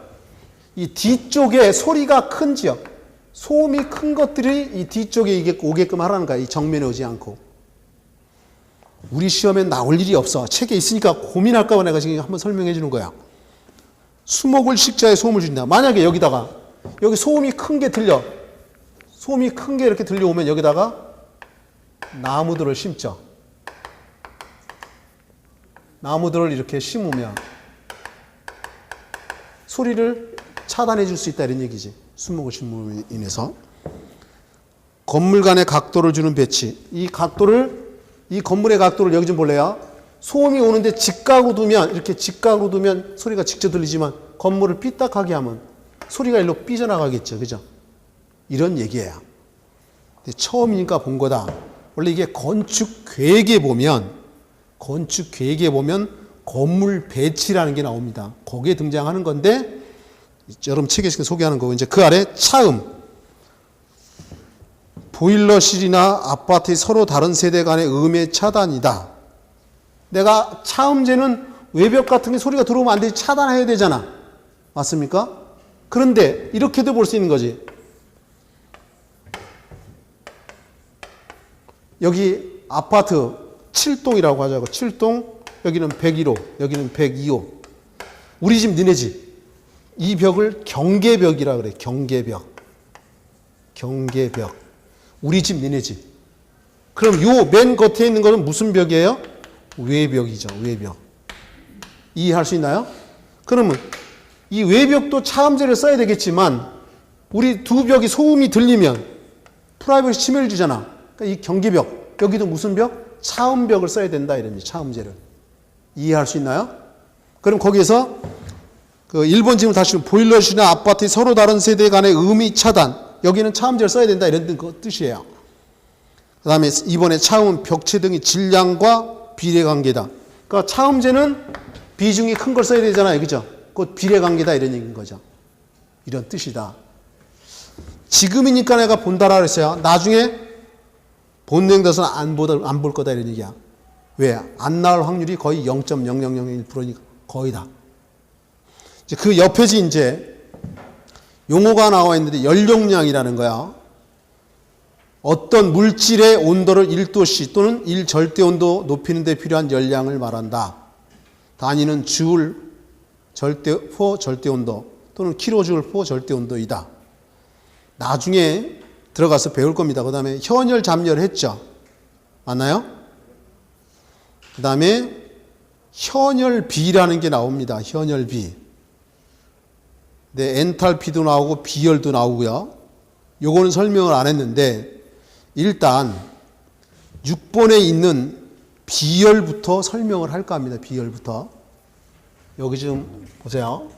이 뒤쪽에 소리가 큰 지역, 소음이 큰 것들이 이 뒤쪽에 오게끔 하라는 거야. 이 정면에 오지 않고. 우리 시험에 나올 일이 없어. 책에 있으니까 고민할까 봐 내가 지금 한번 설명해 주는 거야. 수목을 식자에 소음을 준다. 만약에 여기다가 여기 소음이 큰 게 들려. 소음이 큰 게 이렇게 들려오면 여기다가 나무들을 심죠. 나무들을 이렇게 심으면 소리를 차단해 줄 수 있다 이런 얘기지. 수목을 심음으로 인해서. 건물 간의 각도를 주는 배치. 이 건물의 각도를 여기 좀 볼래요? 소음이 오는데 직각으로 두면, 이렇게 직각으로 두면 소리가 직접 들리지만 건물을 삐딱하게 하면 소리가 일로 삐져나가겠죠. 그죠? 이런 얘기예요. 근데 처음이니까 본 거다. 원래 이게 건축 계획에 보면 건물 배치라는 게 나옵니다. 거기에 등장하는 건데 여러분 책에서 소개하는 거고, 이제 그 아래 차음. 보일러실이나 아파트의 서로 다른 세대 간의 음의 차단이다. 내가 차음제는 외벽 같은 게 소리가 들어오면 안 되지, 차단해야 되잖아. 맞습니까? 그런데 이렇게도 볼 수 있는 거지. 여기 아파트 7동이라고 하자고. 7동, 여기는 101호, 여기는 102호. 우리 집, 니네 집. 이 벽을 경계벽이라 그래. 경계벽. 경계벽. 우리 집, 니네 집. 그럼 요 맨 겉에 있는 거는 무슨 벽이에요? 외벽이죠. 외벽. 이해할 수 있나요? 그러면 이 외벽도 차음제를 써야 되겠지만 우리 두 벽이 소음이 들리면 프라이버시 침해를 주잖아. 그러니까 이 경계벽, 여기도 무슨 벽? 차음벽을 써야 된다 이런 차음제를. 이해할 수 있나요? 그럼 거기에서 그 1번 질문 다시 보일러실이나 아파트의 서로 다른 세대 간의 음의 차단. 여기는 차음제를 써야 된다 이런 뜻이에요. 그 다음에 2번에 차음은 벽체 등의 질량과 비례관계다. 그러니까 차음제는 비중이 큰 걸 써야 되잖아요. 그죠? 그 비례관계다 이런 얘기인 거죠. 이런 뜻이다. 지금이니까 내가 본다라 그랬어요. 나중에 본능돼서는 안 볼 거다 이런 얘기야. 왜? 안 나올 확률이 거의 0.0001%니까 거의 다. 이제 그 옆에 이제 용어가 나와 있는데 연용량이라는 거야. 어떤 물질의 온도를 1도씨 또는 1절대온도 높이는 데 필요한 열량을 말한다. 단위는 주울 포 절대온도 또는 킬로주울 포 절대온도이다. 나중에 들어가서 배울 겁니다. 그 다음에 현열, 잠열 했죠. 맞나요? 그 다음에 현열비라는 게 나옵니다. 현열비. 네, 엔탈피도 나오고 비열도 나오고요. 요거는 설명을 안 했는데 일단 6번에 있는 비열부터 설명을 할까 합니다. 비열부터. 여기 좀 보세요.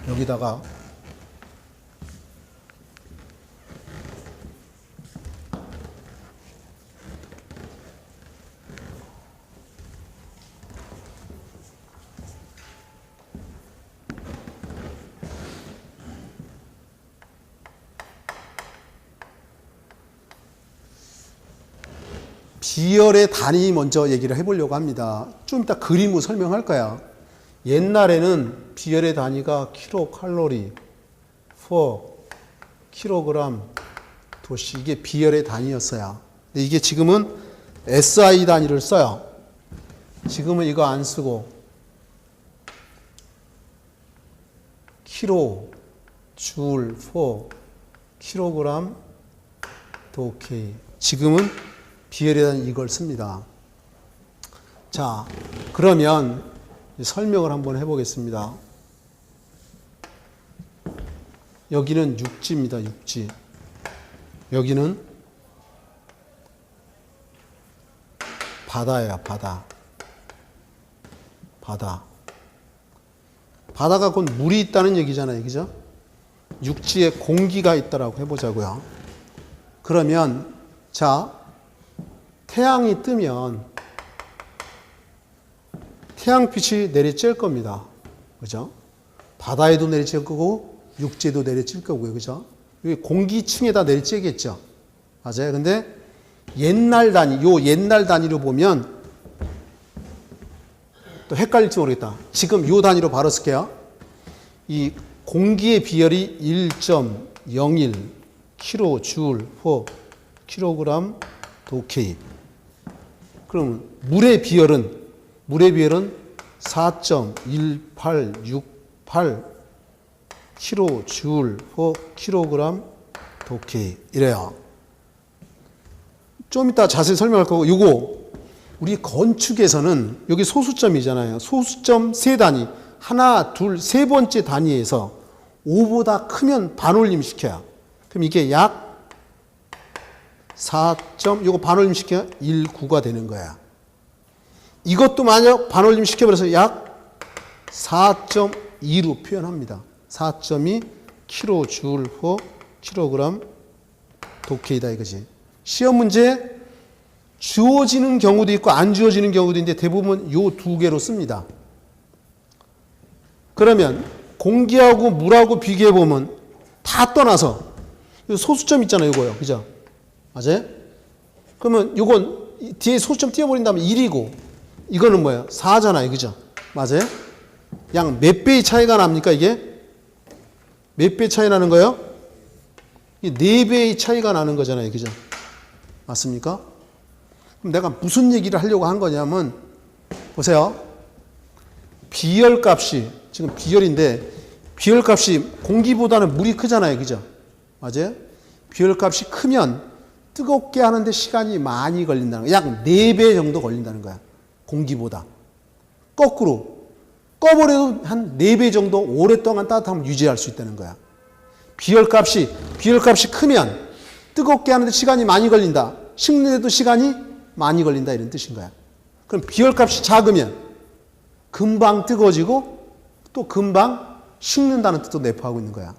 여기다가 비열의 단위 먼저 얘기를 해보려고 합니다. 좀 이따 그림으로 설명할 거야. 옛날에는 비열의 단위가 킬로칼로리, 킬로그램, 도시 이게 비열의 단위였어요. 근데 이게 지금은 SI 단위를 써요. 지금은 이거 안 쓰고 킬로, 줄, 킬로그램, 도케이. 지금은 비열에 대한 이걸 씁니다. 자, 그러면 설명을 한번 해보겠습니다. 여기는 육지입니다. 육지. 여기는 바다예요. 바다. 바다. 바다가 곧 물이 있다는 얘기잖아요. 그죠? 육지에 공기가 있다라고 해보자고요. 그러면 자, 태양이 뜨면 태양빛이 내리쬐을 겁니다. 그죠? 바다에도 내리쬐을 거고 육지에도 내리쬐을 거고요. 그죠? 여기 공기층에다 내리쬐겠죠. 맞아요. 근데 옛날 단위, 요 옛날 단위로 보면 또 헷갈릴지 모르겠다. 지금 요 단위로 바로 쓸게요. 이 공기의 비열이 1.01 킬로 줄 포 킬로그램 도케이. 그럼 물의 비열은 4.1868 킬로 줄 포 킬로그램 도케이 이래요. 좀 이따 자세히 설명할 거고, 요거 우리 건축에서는 여기 소수점이잖아요. 소수점 세 단위, 하나, 둘, 세 번째 단위에서 5보다 크면 반올림 시켜요. 그럼 이게 약 4. 요거 반올림 시켜 19가 되는 거야. 이것도 만약 반올림 시켜버려서 약 4.2로 표현합니다. 4.2 킬로 줄 포 킬로그램 도케이다 이거지. 시험 문제 주어지는 경우도 있고 안 주어지는 경우도 있는데 대부분 요 두 개로 씁니다. 그러면 공기하고 물하고 비교해 보면 다 떠나서 소수점 있잖아요, 이거요. 그죠? 맞아요? 그러면 요건 뒤에 소수점 띄워버린다면 1이고 이거는 뭐예요? 4잖아요. 그죠? 맞아요? 양 몇 배의 차이가 납니까, 이게? 몇 배 차이 나는 거예요? 4배의 차이가 나는 거잖아요. 그죠? 맞습니까? 그럼 내가 무슨 얘기를 하려고 한 거냐면, 보세요. 비열값이, 지금 비열인데, 비열값이 공기보다는 물이 크잖아요. 그죠? 맞아요? 비열값이 크면 뜨겁게 하는데 시간이 많이 걸린다는 거예요. 약 4배 정도 걸린다는 거야. 공기보다. 거꾸로. 꺼버려도 한 4배 정도 오랫동안 따뜻함을 유지할 수 있다는 거야. 비열값이 크면 뜨겁게 하는데 시간이 많이 걸린다. 식는데도 시간이 많이 걸린다. 이런 뜻인 거야. 그럼 비열값이 작으면 금방 뜨거워지고 또 금방 식는다는 뜻도 내포하고 있는 거야.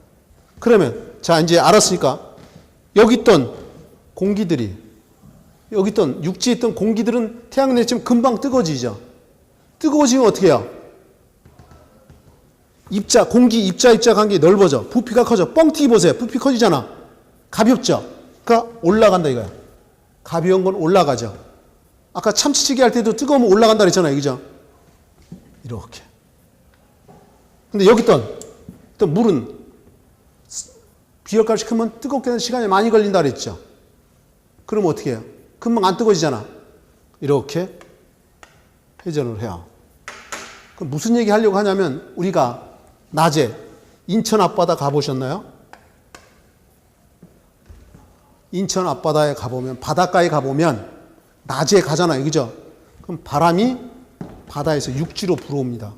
그러면 자 이제 알았으니까 여기 있던 공기들이 여기 있던 육지에 있던 공기들은 태양 내리치면 금방 뜨거워지죠. 뜨거워지면 어떻게 해요? 공기 입자 관계 넓어져. 부피가 커져. 뻥튀기 보세요. 부피 커지잖아. 가볍죠. 그러니까 올라간다 이거야. 가벼운 건 올라가죠. 아까 참치찌개 할 때도 뜨거우면 올라간다 그랬잖아요. 그죠? 이렇게. 근데 여기 있던 물은 비열값이 크면 뜨겁게 하는 시간이 많이 걸린다 그랬죠. 그러면 어떻게 해요? 금방 안 뜨거워지잖아. 이렇게 회전을 해요. 그럼 무슨 얘기 하려고 하냐면 우리가 낮에 인천 앞바다 가보셨나요? 인천 앞바다에 가보면 바닷가에 가보면 낮에 가잖아요. 그죠? 그럼 바람이 바다에서 육지로 불어옵니다.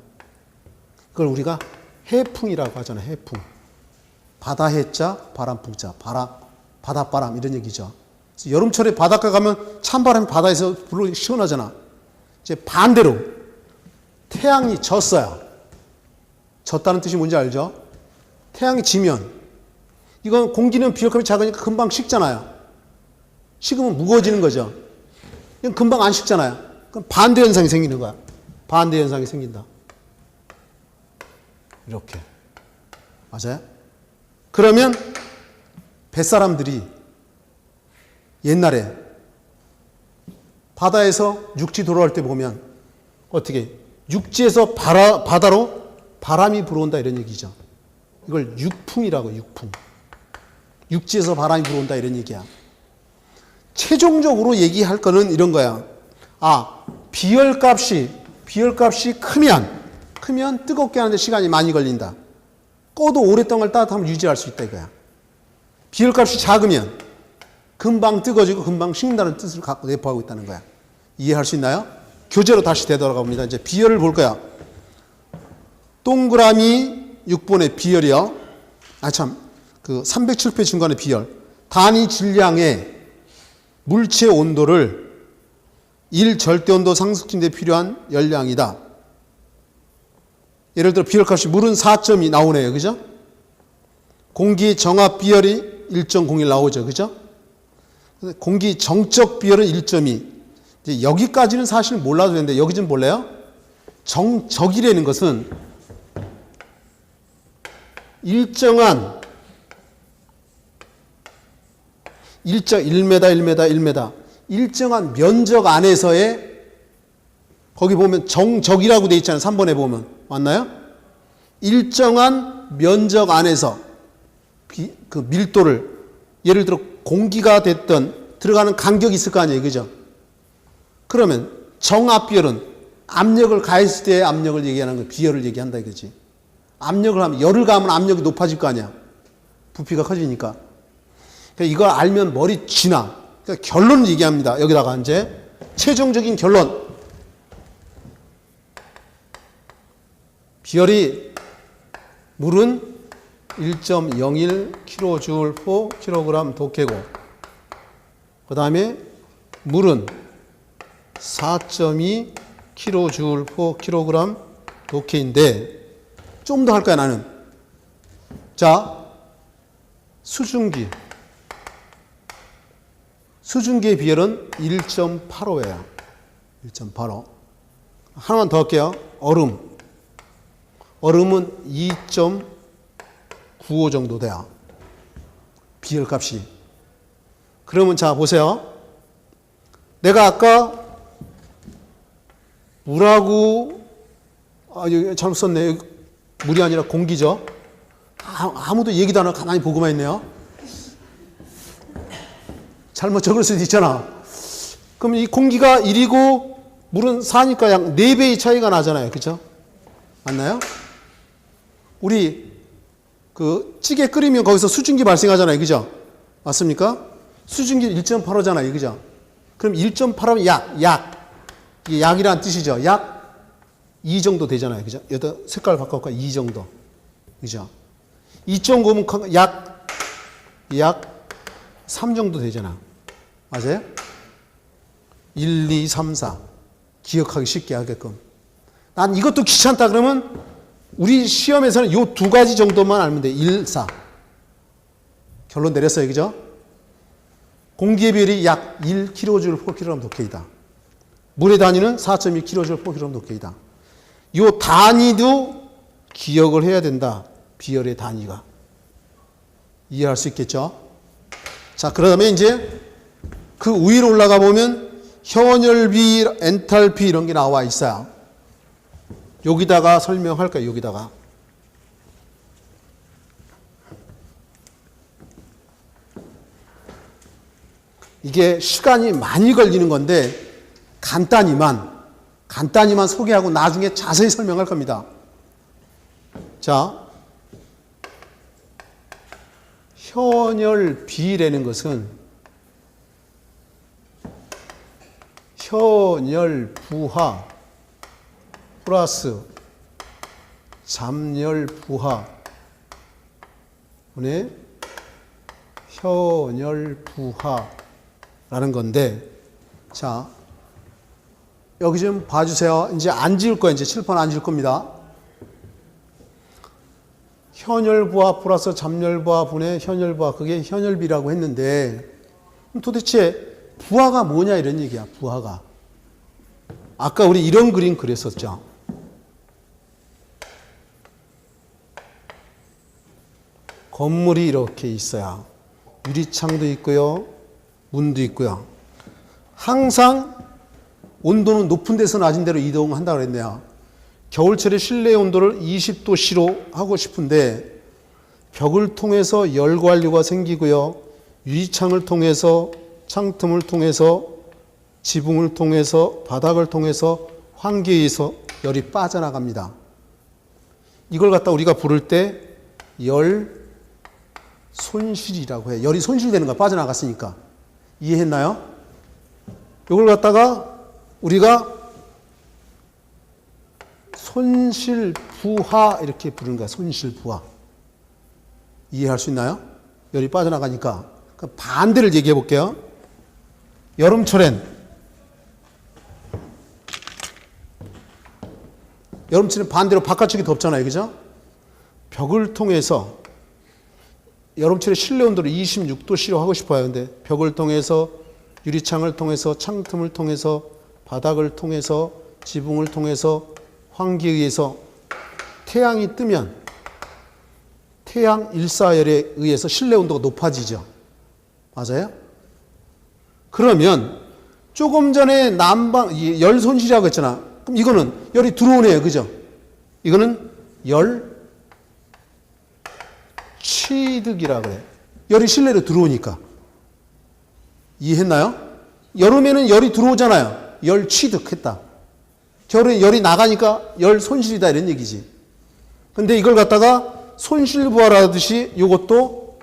그걸 우리가 해풍이라고 하잖아요. 해풍. 바다 해자 바람풍자. 바닷바람 이런 얘기죠. 여름철에 바닷가 가면 찬바람이 바다에서 불어 시원하잖아. 이제 반대로 태양이 졌어요. 졌다는 뜻이 뭔지 알죠? 태양이 지면 이건 공기는 비열값이 작으니까 금방 식잖아요. 식으면 무거워지는 거죠. 이건 금방 안 식잖아요. 그럼 반대 현상이 생기는 거야. 반대 현상이 생긴다. 이렇게. 맞아요? 그러면 뱃사람들이 옛날에 바다에서 육지 돌아올 때 보면 어떻게 육지에서 바다로 바람이 불어온다 이런 얘기죠. 이걸 육풍이라고 육풍. 육지에서 바람이 불어온다 이런 얘기야. 최종적으로 얘기할 거는 이런 거야. 비열값이 크면 뜨겁게 하는데 시간이 많이 걸린다. 꺼도 오랫동안 따뜻함을 유지할 수 있다 이거야. 비열값이 작으면 금방 뜨거워지고 금방 식는다는 뜻을 갖고 내포하고 있다는 거야. 이해할 수 있나요? 교재로 다시 되돌아가 봅니다. 이제 비열을 볼 거야. 동그라미 6번의 비열이요. 그 307페이지 중간에 비열. 단위 질량의 물체 온도를 1 절대온도 상승진에 필요한 열량이다. 예를 들어 비열값이 물은 4.2 나오네요. 그죠? 공기 정합 비열이 1.01 나오죠. 그죠? 공기 정적 비열은 1.2. 이제 여기까지는 사실 몰라도 되는데 여기 좀 볼래요? 정적이라는 것은 일정한 1m 일정한 면적 안에서의 거기 보면 정적이라고 돼 있잖아요. 3번에 보면 맞나요? 일정한 면적 안에서 그 밀도를 예를 들어 공기가 됐던 들어가는 간격이 있을 거 아니에요. 그죠? 그러면 정압비열은 압력을 가했을 때의 압력을 얘기하는 거 비열을 얘기한다 이거지. 압력을 하면 열을 가하면 압력이 높아질 거 아니야. 부피가 커지니까. 그러니까 이걸 알면 머리 쥐나. 그러니까 결론을 얘기합니다. 여기다가 이제 최종적인 결론. 비열이 물은 1.01 kJ/kg 독해고 그 다음에 물은 4.2 kJ/kg 독해인데 좀 더 할 거야 나는. 자, 수증기의 비열은 1.85예요. 1.85. 하나만 더 할게요. 얼음은 2.95 정도 돼요. 비열값이. 그러면 자 보세요. 내가 아까 물하고 여기 잘못 썼네. 물이 아니라 공기죠. 아무도 얘기도 안 하고 가만히 보고만 있네요. 잘못 적을 수도 있잖아. 그럼 이 공기가 1이고 물은 4니까 약 4배의 차이가 나잖아요. 그죠? 맞나요? 우리 그 찌개 끓이면 거기서 수증기 발생하잖아요. 그죠? 맞습니까? 수증기 1.85잖아요. 그죠? 그럼 1.8하면 이게 약이라는 뜻이죠. 약 2 정도 되잖아요. 그죠? 여기다 색깔 바꿔볼까? 2 정도. 그죠? 2.9면 약 3 정도 되잖아. 맞아요? 1, 2, 3, 4. 기억하기 쉽게 하게끔. 난 이것도 귀찮다 그러면 우리 시험에서는 이 2가지 정도만 알면 돼. 1, 4. 결론 내렸어요. 그죠? 공기의 비율이 약 1kJ/kg면 독해이다. 물의 단위는 4.2kJ/kg면 독해이다. 이 단위도 기억을 해야 된다. 비열의 단위가. 이해할 수 있겠죠? 자, 그러면 이제 그 위로 올라가 보면 현열비, 엔탈피 이런 게 나와 있어요. 여기다가 설명할까요? 여기다가. 이게 시간이 많이 걸리는 건데 간단히만 소개하고 나중에 자세히 설명할 겁니다. 자, 현열비라는 것은 현열부하 플러스 잠열부하 분의 현열부하라는 건데, 자, 여기 좀 봐주세요. 이제 안 지울 거예요. 이제 칠판 안 지울 겁니다. 현열부하 플러스 잠열부하 분의 현열부하, 그게 현열비라고 했는데, 도대체 부하가 뭐냐 이런 얘기야. 부하가. 아까 우리 이런 그림 그렸었죠. 건물이 이렇게 있어요. 유리창도 있고요. 문도 있고요. 항상 온도는 높은 데서 낮은 데로 이동한다고 그랬네요. 겨울철에 실내 온도를 20도씨로 하고 싶은데 벽을 통해서 열 관류가 생기고요. 유리창을 통해서, 창틈을 통해서, 지붕을 통해서, 바닥을 통해서 환기에서 열이 빠져나갑니다. 이걸 갖다 우리가 부를 때 열 손실이라고 해요. 열이 손실되는 거야. 빠져나갔으니까. 이해했나요? 이걸 갖다가 우리가 손실부하 이렇게 부르는 거야. 손실부하. 이해할 수 있나요? 열이 빠져나가니까. 반대를 얘기해 볼게요. 여름철엔 반대로 바깥쪽이 덥잖아요. 그죠? 벽을 통해서 여름철에 실내 온도를 26도씨로 하고 싶어요. 근데 벽을 통해서, 유리창을 통해서, 창틈을 통해서, 바닥을 통해서, 지붕을 통해서, 환기에 의해서 태양이 뜨면 태양 일사열에 의해서 실내 온도가 높아지죠. 맞아요? 그러면 조금 전에 난방, 열 손실이라고 했잖아. 그럼 이거는 열이 들어오네요. 그죠? 이거는 열 취득이라고 그래요. 열이 실내로 들어오니까. 이해했나요? 여름에는 열이 들어오잖아요. 열 취득했다. 겨울에 열이 나가니까 열 손실이다 이런 얘기지. 근데 이걸 갖다가 손실부하라듯이 이것도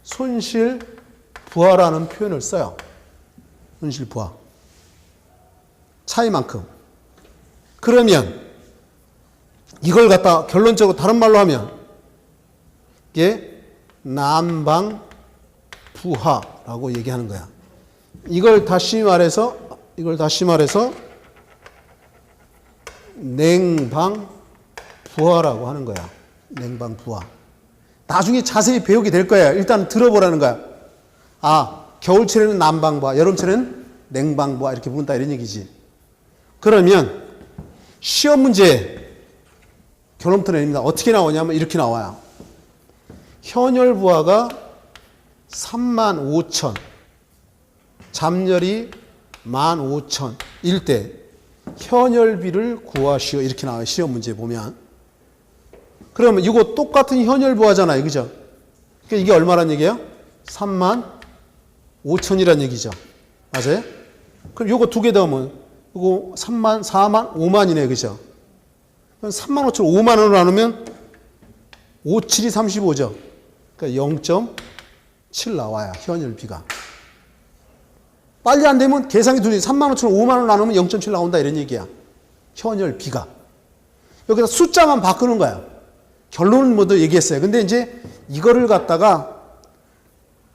손실부하라는 표현을 써요. 손실부하. 차이만큼. 그러면 이걸 갖다 결론적으로 다른 말로 하면 이게 난방부하라고 얘기하는 거야. 이걸 다시 말해서 냉방부하라고 하는 거야. 냉방부하. 나중에 자세히 배우게 될 거예요. 일단 들어보라는 거야. 아, 겨울철에는 난방부하, 여름철에는 냉방부하 이렇게 부른다 이런 얘기지. 그러면 시험 문제 결론부터 내립니다. 어떻게 나오냐면 이렇게 나와요. 현열 부하가 35,000, 잠열이 15,000일 때 현열비를 구하시오. 이렇게 나와요. 시험 문제 보면. 그러면 이거 똑같은 현열 부하잖아요. 그죠? 그러니까 이게 얼마란 얘기예요? 35,000이란 얘기죠. 맞아요? 그럼 요거 두 개 더하면 이거 3만, 4만, 5만이네. 그죠? 그럼 35,000, 5만 원으로 나누면 5, 7이 35죠. 그러니까 0.7 나와요. 현열비가. 빨리 안 되면 계산이 둘이 35,000, 5만 원 나누면 0.7 나온다. 이런 얘기야. 현열비가. 여기다 숫자만 바꾸는 거야. 결론은 뭐도 얘기했어요. 근데 이제 이거를 갖다가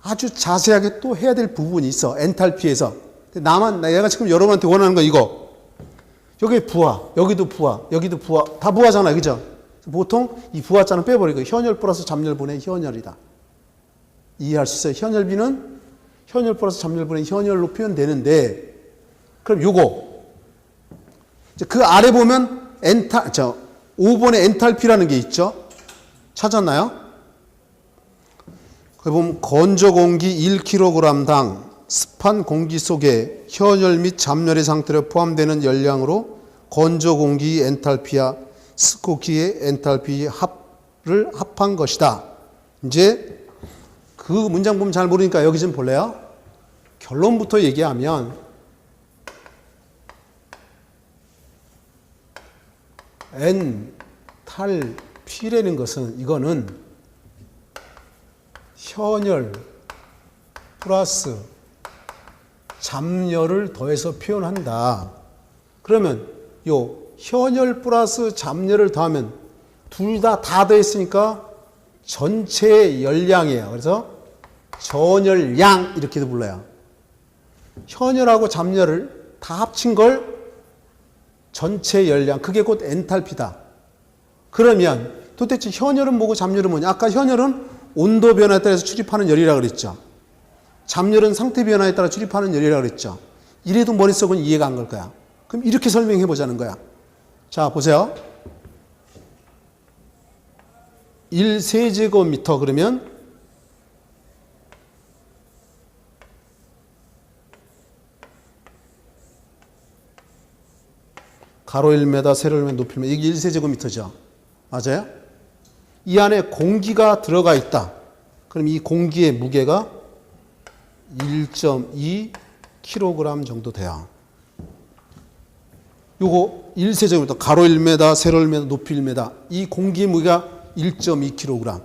아주 자세하게 또 해야 될 부분이 있어. 엔탈피에서. 내가 지금 여러분한테 원하는 거 이거. 여기 부하, 여기도 부하, 여기도 부하. 다 부하잖아요. 그죠? 보통 이 부하자는 빼버리고 현열 플러스 잠열분의 현열이다. 이해할 수 있어요. 현열비는 현열 플러스 잠열분의 현열로 표현되는데, 그럼 요거. 그 아래 보면 5번에 엔탈피라는 게 있죠? 찾았나요? 거기 보면 건조 공기 1kg당 습한 공기 속에 현열 및 잠열의 상태로 포함되는 열량으로 건조 공기 엔탈피와 습공기의 엔탈피 합을 합한 것이다. 이제 그 문장 보면 잘 모르니까 여기 좀 볼래요? 결론부터 얘기하면 엔탈피라는 것은 이거는 현열 플러스 잠열을 더해서 표현한다. 그러면 요 현열 플러스 잠열을 더하면 둘 다 더했으니까 전체 열량이에요. 그래서 전열량 이렇게도 불러요. 현열하고 잠열을 다 합친 걸 전체 열량, 그게 곧 엔탈피다. 그러면 도대체 현열은 뭐고 잠열은 뭐냐? 아까 현열은 온도 변화에 따라서 출입하는 열이라고 그랬죠. 잠열은 상태 변화에 따라 출입하는 열이라고 그랬죠. 이래도 머릿속은 이해가 안 갈 거야. 그럼 이렇게 설명해 보자는 거야. 자, 보세요. 1세제곱미터 그러면 가로 1m, 세로 1m, 높이 1m. 이게 1세제곱미터죠. 맞아요? 이 안에 공기가 들어가 있다. 그럼 이 공기의 무게가 1.2kg 정도 돼요. 요거 1세제곱미터, 가로 1m, 세로 1m, 높이 1m. 이 공기의 무게가 1.2kg.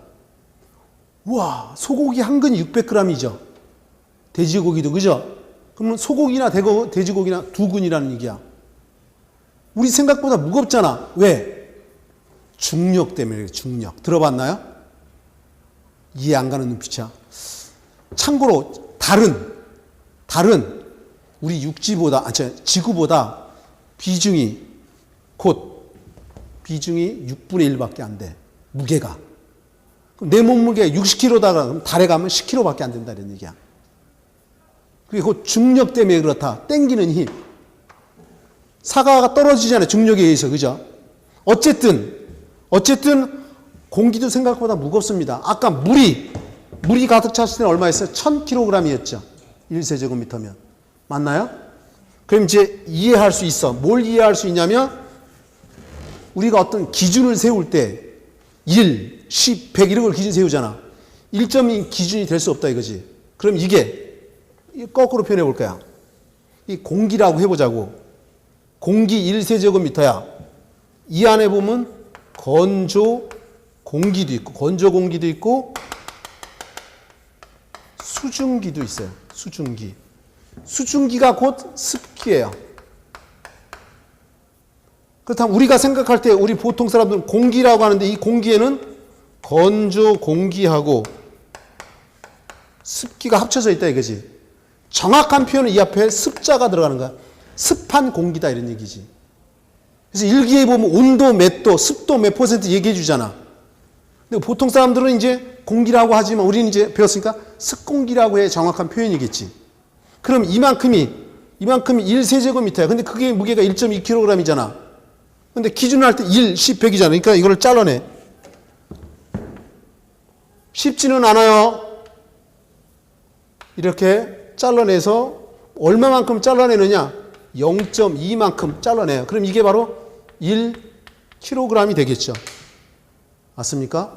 우와, 소고기 한 근이 600g이죠. 돼지고기도, 그죠? 그러면 소고기나 돼지고기나 두 근이라는 얘기야. 우리 생각보다 무겁잖아. 왜? 중력 때문에. 중력. 들어봤나요? 이해 안 가는 눈빛이야. 참고로 달은 우리 지구보다 비중이 6분의 1밖에 안 돼. 무게가. 그럼 내 몸무게가 60kg다가 그럼 달에 가면 10kg밖에 안 된다 이런 얘기야. 그게 그 중력 때문에 그렇다. 땡기는 힘. 사과가 떨어지잖아요. 중력에 의해서. 그죠? 어쨌든 공기도 생각보다 무겁습니다. 아까 물이 가득 찼을 때는 얼마였어요? 1000kg이었죠. 1세제곱미터면. 맞나요? 그럼 이제 이해할 수 있어. 뭘 이해할 수 있냐면 우리가 어떤 기준을 세울 때 1, 10, 100 이런 걸 기준 세우잖아. 1점이 기준이 될 수 없다 이거지. 그럼 이게 거꾸로 표현해 볼 거야. 이 공기라고 해보자고. 공기 1세제곱미터야. 이 안에 보면 건조 공기도 있고 수증기도 있어요. 수증기가 곧 습기예요. 그렇다면 우리가 생각할 때 우리 보통 사람들은 공기라고 하는데 이 공기에는 건조 공기하고 습기가 합쳐져 있다 이거지. 정확한 표현은 이 앞에 습자가 들어가는 거야. 습한 공기다 이런 얘기지. 그래서 일기에 보면 온도 몇 도, 습도 몇 % 얘기해 주잖아. 근데 보통 사람들은 이제 공기라고 하지만 우리는 이제 배웠으니까 습공기라고 해 정확한 표현이겠지. 그럼 이만큼이 1세제곱미터야. 근데 그게 무게가 1.2kg이잖아. 근데 기준을 할 때 1, 10, 100이잖아. 그러니까 이거를 잘라내. 쉽지는 않아요. 이렇게 잘라내서 얼마만큼 잘라내느냐? 0.2만큼 잘라내요. 그럼 이게 바로 1kg이 되겠죠. 맞습니까?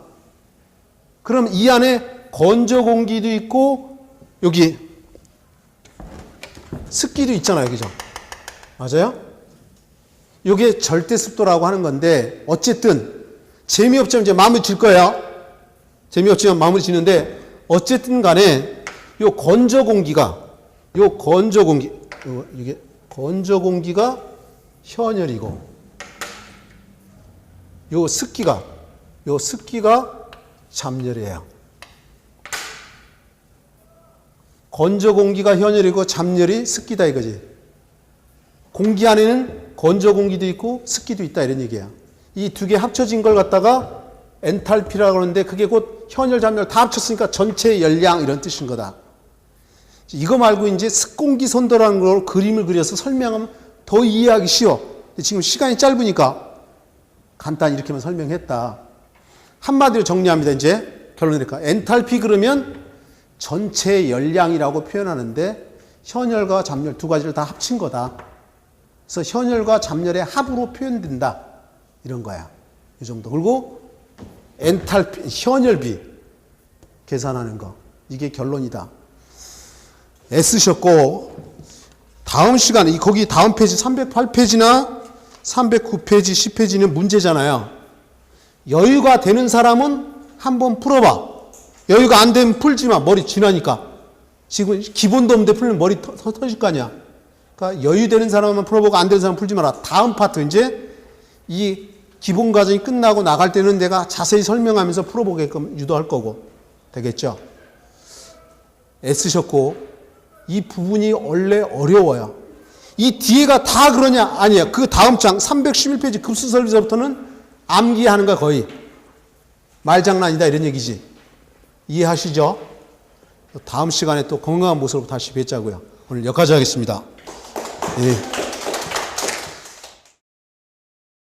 그럼 이 안에 건조 공기도 있고 여기 습기도 있잖아요. 그죠? 맞아요? 이게 절대 습도라고 하는 건데 어쨌든 재미없지만 이제 마무리 질 거예요. 재미없지만 마무리 지는데 어쨌든 간에 요 건조 공기가 이게 건조 공기가 현열이고 요 습기가 잡열이에요. 건조 공기가 현열이고 잡열이 습기다 이거지. 공기 안에는 건조 공기도 있고 습기도 있다 이런 얘기야. 이 두 개 합쳐진 걸 갖다가 엔탈피라고 하는데 그게 곧 현열, 잡열 다 합쳤으니까 전체 열량 이런 뜻인 거다. 이거 말고 이제 습공기 선도라는 걸 그림을 그려서 설명하면 더 이해하기 쉬워. 지금 시간이 짧으니까 간단히 이렇게만 설명했다. 한마디로 정리합니다. 이제 결론이니까 엔탈피 그러면 전체 열량이라고 표현하는데 현열과 잡열 두 가지를 다 합친 거다. 그래서 현열과 잡열의 합으로 표현된다. 이런 거야. 이 정도. 그리고 엔탈피, 현열비 계산하는 거. 이게 결론이다. 애쓰셨고 다음 시간에 거기 다음 페이지 308페이지나 309페이지, 10페이지는 문제잖아요. 여유가 되는 사람은 한번 풀어봐. 여유가 안 되면 풀지 마. 머리 지나니까. 지금 기본도 없는데 풀면 머리 터질 거 아니야. 그러니까 여유 되는 사람만 풀어보고 안 되는 사람 풀지 마라. 다음 파트 이제 이 기본 과정이 끝나고 나갈 때는 내가 자세히 설명하면서 풀어보게끔 유도할 거고. 되겠죠? 애쓰셨고 이 부분이 원래 어려워요. 이 뒤에가 다 그러냐? 아니야. 그 다음 장 311페이지 급수설비서부터는 암기하는 거야 거의. 말장난이다 이런 얘기지. 이해하시죠? 다음 시간에 또 건강한 모습으로 다시 뵙자고요. 오늘 여기까지 하겠습니다. 예.